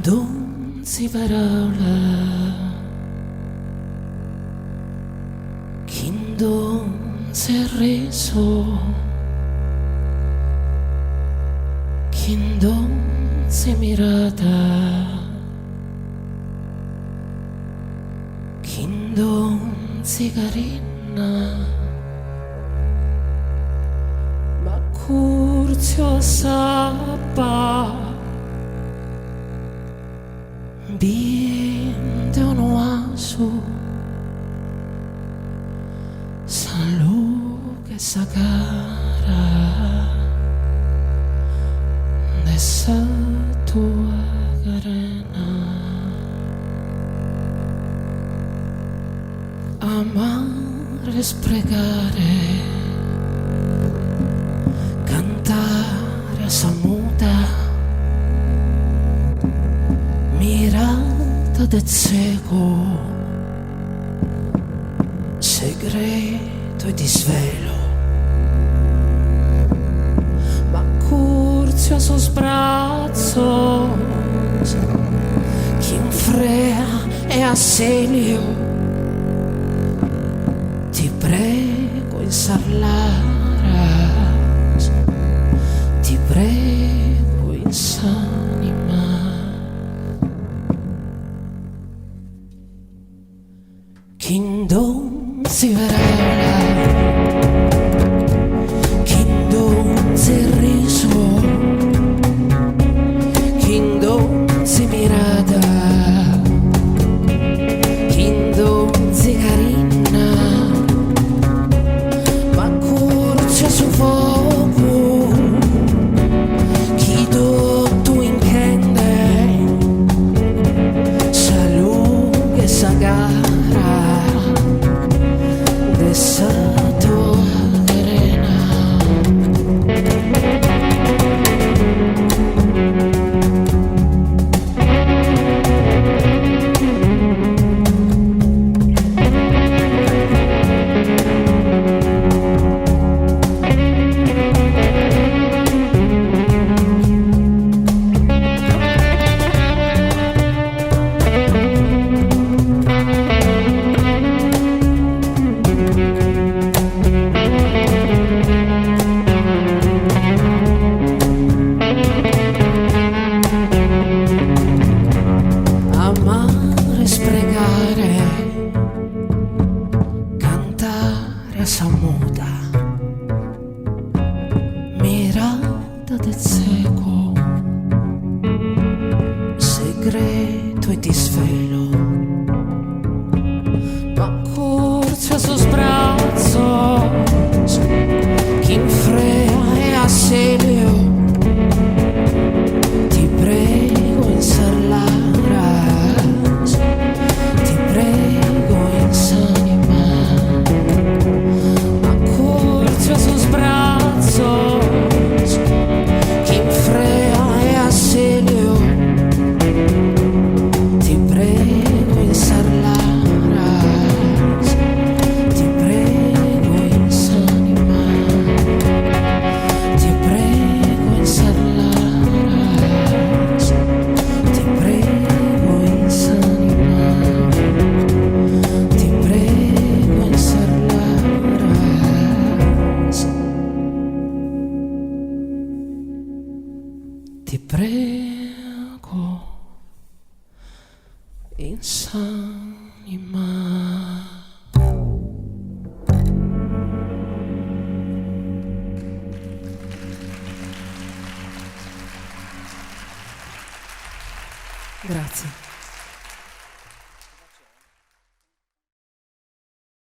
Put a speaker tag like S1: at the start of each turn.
S1: non si parola, chi non si è reso, chi non si è mirata, chi non si carina, ma curzio sappa Binde un oasu San Luca sa cara Nessa tua carena Amare, sprecare Cantare a samuta Mirata de cieco, segreto e di svelo, ma curzio sul sbrazzo, chi infrea e assedio, ti prego in sarlara, ti prego in sanima. Chi non si verrà, chi non si riso, chi non si mirata, chi non si carina, ma curcia su fuoco, chi tu intende, salute e sagara. Essa tua carena samuta, mirata de cieco, segreto e di svelo, ma curzia su sbrazzo, chi infrea e assedio, ti prego in sarlaras, ti prego in sanima. Sus brazos, chi infrea e assedio, ti prego in sarlaras, ti prego in sanima, ti prego in sarlaras, ti prego in sanima, ti prego in sarlaras. Ti prego in sanima. Grazie.